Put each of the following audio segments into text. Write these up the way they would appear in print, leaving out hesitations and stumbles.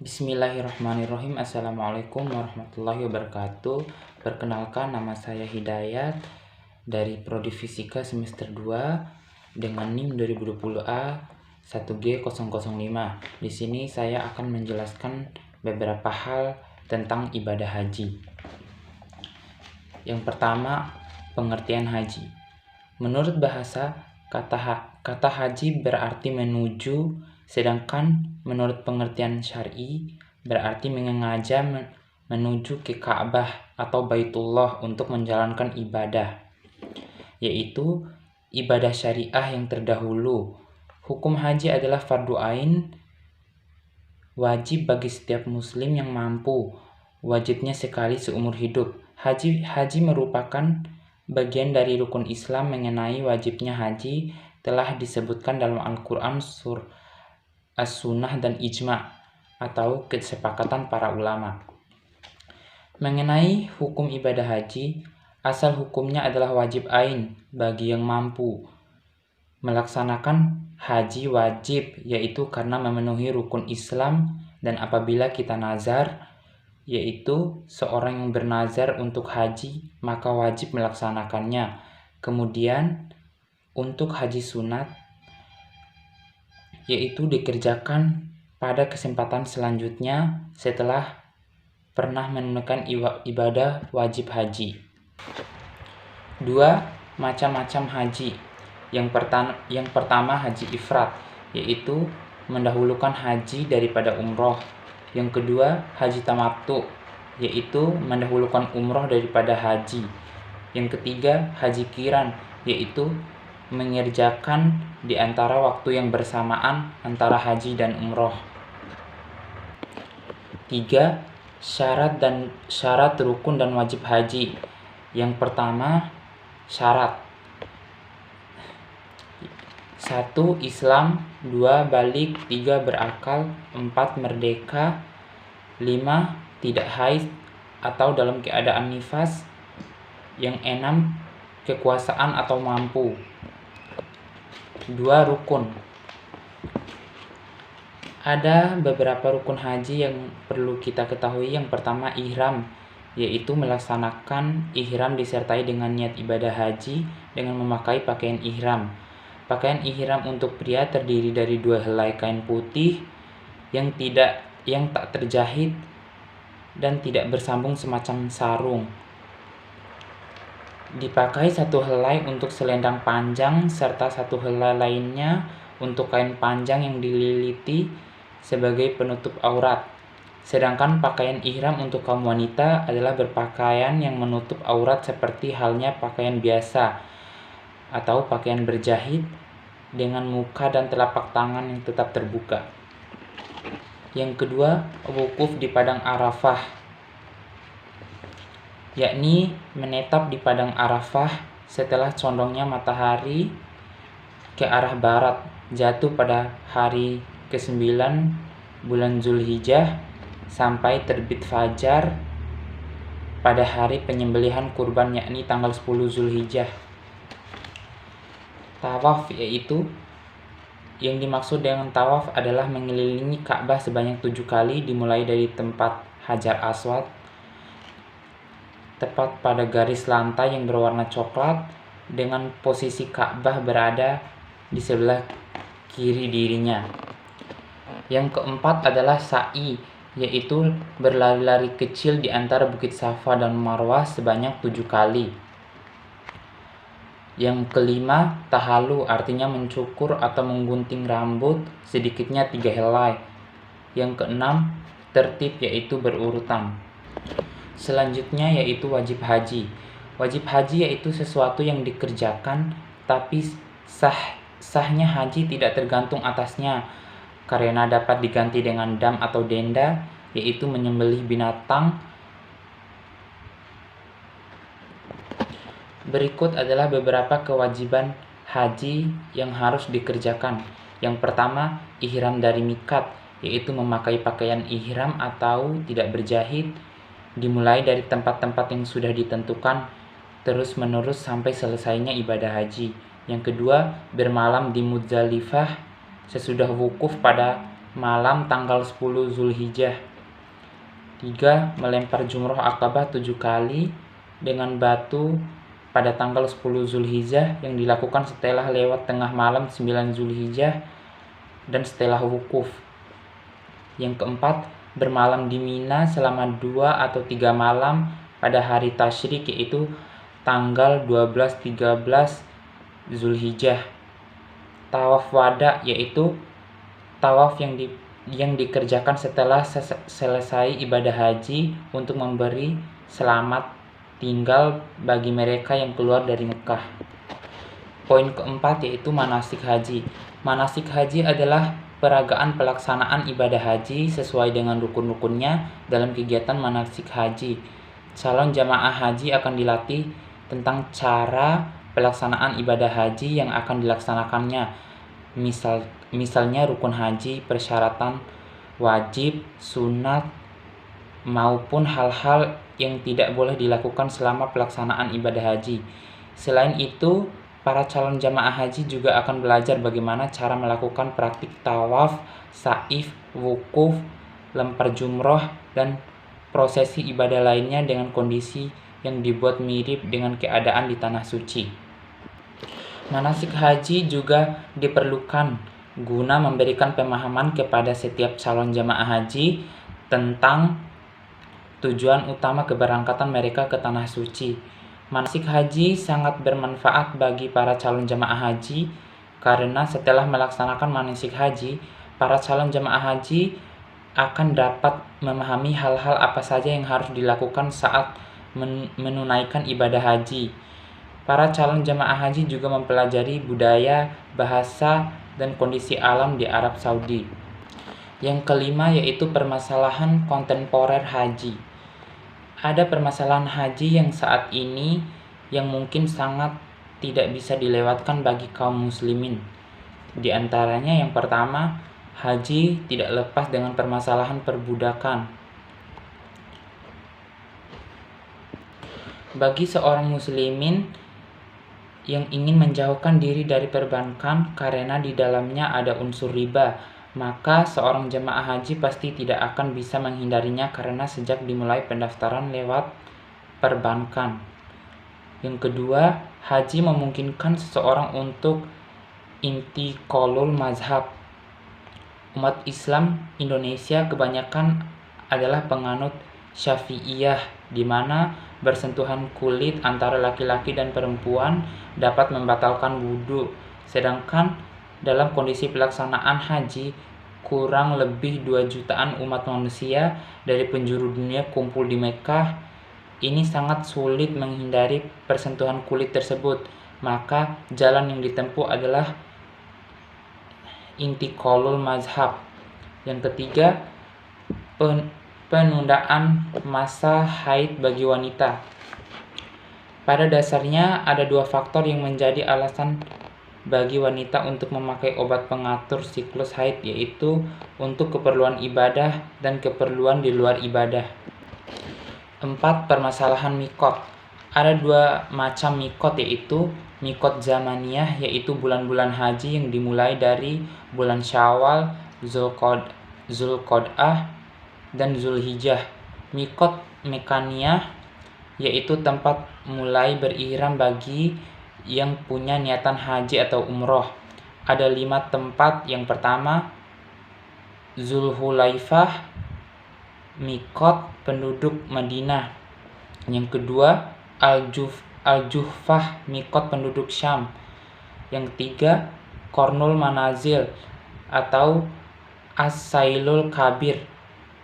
Bismillahirrahmanirrahim. Assalamualaikum warahmatullahi wabarakatuh. Perkenalkan, nama saya Hidayat dari Prodi Fisika semester 2 dengan NIM 2020A 1G005. Di sini saya akan menjelaskan beberapa hal tentang ibadah haji. Yang pertama, pengertian haji. Menurut bahasa, kata haji berarti menuju, sedangkan menurut pengertian syar'i berarti menyengaja menuju ke Ka'bah atau Baitullah untuk menjalankan ibadah, yaitu ibadah syariah yang terdahulu. Hukum haji adalah fardu ain, wajib bagi setiap muslim yang mampu, wajibnya sekali seumur hidup. Haji merupakan bagian dari rukun Islam. Mengenai wajibnya haji telah disebutkan dalam Al-Quran, As-Sunnah, dan Ijma' atau kesepakatan para ulama. Mengenai hukum ibadah haji, asal hukumnya adalah wajib ain bagi yang mampu. Melaksanakan haji wajib, yaitu karena memenuhi rukun Islam, dan apabila kita nazar, yaitu seorang yang bernazar untuk haji, maka wajib melaksanakannya. Kemudian untuk haji sunat, yaitu dikerjakan pada kesempatan selanjutnya setelah pernah menunaikan ibadah wajib haji. 2. Macam-macam haji. Yang pertama haji ifrad, yaitu mendahulukan haji daripada umroh. Yang kedua haji tamattu, yaitu mendahulukan umroh daripada haji. Yang ketiga haji qiran, yaitu mengerjakan di antara waktu yang bersamaan antara haji dan umroh. 3. Syarat rukun dan wajib haji. Yang pertama syarat. 1. Islam, 2. Balik, 3. Berakal, 4. Merdeka, 5. Tidak haid atau dalam keadaan nifas, yang 6. Kekuasaan atau mampu. 2. Rukun. Ada beberapa rukun haji yang perlu kita ketahui. Yang pertama ihram, yaitu melaksanakan ihram disertai dengan niat ibadah haji dengan memakai pakaian ihram. Pakaian ihram untuk pria terdiri dari 2 helai kain putih yang tak terjahit dan tidak bersambung semacam sarung. Dipakai 1 helai untuk selendang panjang serta 1 helai lainnya untuk kain panjang yang dililiti sebagai penutup aurat. Sedangkan pakaian ihram untuk kaum wanita adalah berpakaian yang menutup aurat seperti halnya pakaian biasa atau pakaian berjahit dengan muka dan telapak tangan yang tetap terbuka. Yang kedua, wukuf di padang Arafah, yakni menetap di padang Arafah setelah condongnya matahari ke arah barat jatuh pada hari ke-9 bulan Zulhijjah sampai terbit fajar pada hari penyembelihan kurban, yakni tanggal 10 Zulhijjah. Tawaf, yaitu yang dimaksud dengan tawaf adalah mengelilingi Ka'bah sebanyak 7 kali dimulai dari tempat Hajar Aswad tepat pada garis lantai yang berwarna coklat dengan posisi Ka'bah berada di sebelah kiri dirinya. Yang keempat adalah sa'i, yaitu berlari-lari kecil di antara Bukit Safa dan Marwah sebanyak 7 kali. Yang kelima, tahalu, artinya mencukur atau menggunting rambut sedikitnya 3 helai. Yang keenam, tertib, yaitu berurutan. Selanjutnya yaitu wajib haji. Wajib haji yaitu sesuatu yang dikerjakan tapi sahnya haji tidak tergantung atasnya, karena dapat diganti dengan dam atau denda, yaitu menyembelih binatang. Berikut adalah beberapa kewajiban haji yang harus dikerjakan. Yang pertama, ihram dari miqat, yaitu memakai pakaian ihram atau tidak berjahit, dimulai dari tempat-tempat yang sudah ditentukan terus-menerus sampai selesainya ibadah haji. Yang kedua, bermalam di Muzdalifah sesudah wukuf pada malam tanggal 10 Zulhijjah. 3. Melempar jumroh Aqabah 7 kali dengan batu pada tanggal 10 Zulhijjah yang dilakukan setelah lewat tengah malam 9 Zulhijjah dan setelah wukuf. Yang keempat, bermalam di Mina selama 2 atau 3 malam pada hari tasyrik, yaitu tanggal 12-13 Zulhijjah. Tawaf wada, yaitu tawaf yang dikerjakan setelah selesai ibadah haji untuk memberi selamat tinggal bagi mereka yang keluar dari Mekah. Poin keempat yaitu manasik haji. Manasik haji adalah peragaan pelaksanaan ibadah haji sesuai dengan rukun-rukunnya dalam kegiatan manasik haji. Calon jamaah haji akan dilatih tentang cara pelaksanaan ibadah haji yang akan dilaksanakannya. Misalnya rukun haji, persyaratan wajib, sunat, maupun hal-hal yang tidak boleh dilakukan selama pelaksanaan ibadah haji. Selain itu, para calon jamaah haji juga akan belajar bagaimana cara melakukan praktik tawaf, sa'i, wukuf, lempar jumroh, dan prosesi ibadah lainnya dengan kondisi yang dibuat mirip dengan keadaan di tanah suci. Manasik haji juga diperlukan guna memberikan pemahaman kepada setiap calon jamaah haji tentang tujuan utama keberangkatan mereka ke tanah suci. Manasik haji sangat bermanfaat bagi para calon jamaah haji karena setelah melaksanakan manasik haji, para calon jamaah haji akan dapat memahami hal-hal apa saja yang harus dilakukan saat menunaikan ibadah haji. Para calon jamaah haji juga mempelajari budaya, bahasa, dan kondisi alam di Arab Saudi. Yang kelima yaitu permasalahan kontemporer haji. Ada permasalahan haji yang saat ini yang mungkin sangat tidak bisa dilewatkan bagi kaum muslimin. Di antaranya yang pertama, haji tidak lepas dengan permasalahan perbudakan. Bagi seorang muslimin yang ingin menjauhkan diri dari perbankan karena di dalamnya ada unsur riba, maka seorang jamaah haji pasti tidak akan bisa menghindarinya karena sejak dimulai pendaftaran lewat perbankan. Yang kedua, haji memungkinkan seseorang untuk intiqalul mazhab. Umat Islam Indonesia kebanyakan adalah penganut Syafi'iyah, di mana bersentuhan kulit antara laki-laki dan perempuan dapat membatalkan wudhu. Sedangkan dalam kondisi pelaksanaan haji, kurang lebih 2 jutaan umat manusia dari penjuru dunia kumpul di Mekah. Ini sangat sulit menghindari persentuhan kulit tersebut. Maka jalan yang ditempuh adalah intiqalul mazhab. Yang ketiga, penundaan masa haid bagi wanita. Pada dasarnya ada 2 faktor yang menjadi alasan bagi wanita untuk memakai obat pengatur siklus haid, yaitu untuk keperluan ibadah dan keperluan di luar ibadah. 4. Permasalahan mikot. Ada 2 macam mikot, yaitu mikot zamaniyah, yaitu bulan-bulan haji yang dimulai dari bulan Syawal, Zulqa'dah, dan Zulhijjah. Mikot mekaniyah, yaitu tempat mulai berihram bagi yang punya niatan haji atau umroh. Ada 5 tempat. Yang pertama, Zulhulaifah, mikot penduduk Madinah. Yang kedua, Al-Juhfah, mikot penduduk Syam. Yang ketiga, Qarnul Manazil atau As-Sailul Kabir,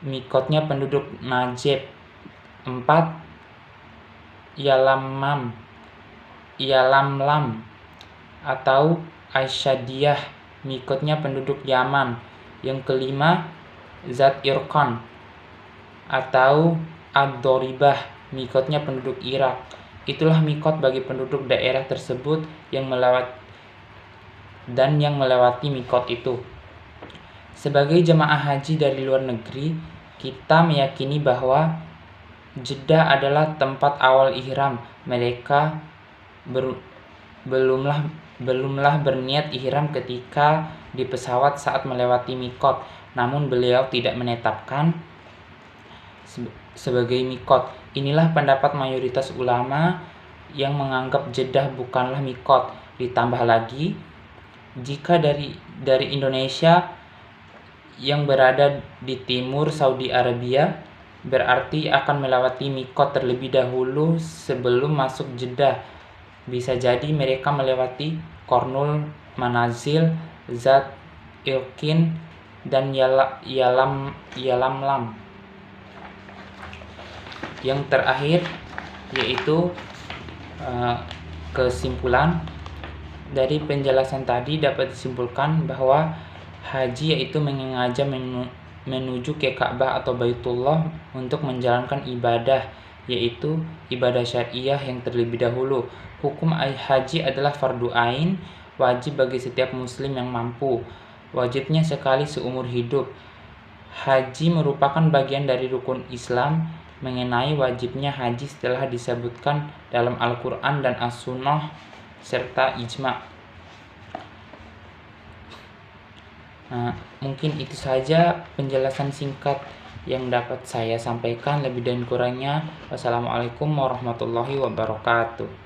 mikotnya penduduk Najeb. 4. Yalamlam atau Aisyadiyah, mikotnya penduduk Yaman. Yang kelima, Zat Irqan atau Ad-Doribah, mikotnya penduduk Irak. Itulah mikot bagi penduduk daerah tersebut yang melewati mikot itu. Sebagai jamaah haji dari luar negeri, kita meyakini bahwa Jeddah adalah tempat awal ihram. Mereka belumlah berniat ihram ketika di pesawat saat melewati mikot. namun beliau tidak menetapkan sebagai mikot. Inilah pendapat mayoritas ulama yang menganggap Jeddah bukanlah mikot. Ditambah lagi, jika dari Indonesia yang berada di timur Saudi Arabia, berarti akan melewati mikot terlebih dahulu sebelum masuk Jeddah. Bisa jadi mereka melewati Qornul Manazil, Zat Ilqin, dan Yalamlam. Yang terakhir yaitu kesimpulan dari penjelasan tadi dapat disimpulkan bahwa haji yaitu menyengaja menuju ke Ka'bah atau Baitullah untuk menjalankan ibadah, yaitu ibadah syariah yang terlebih dahulu. Hukum haji adalah fardu ain, wajib bagi setiap muslim yang mampu. Wajibnya sekali seumur hidup. Haji merupakan bagian dari rukun Islam. Mengenai wajibnya haji setelah disebutkan dalam Al-Quran dan As-Sunnah serta ijma'. Mungkin itu saja penjelasan singkat yang dapat saya sampaikan. Lebih dan kurangnya, wassalamualaikum warahmatullahi wabarakatuh.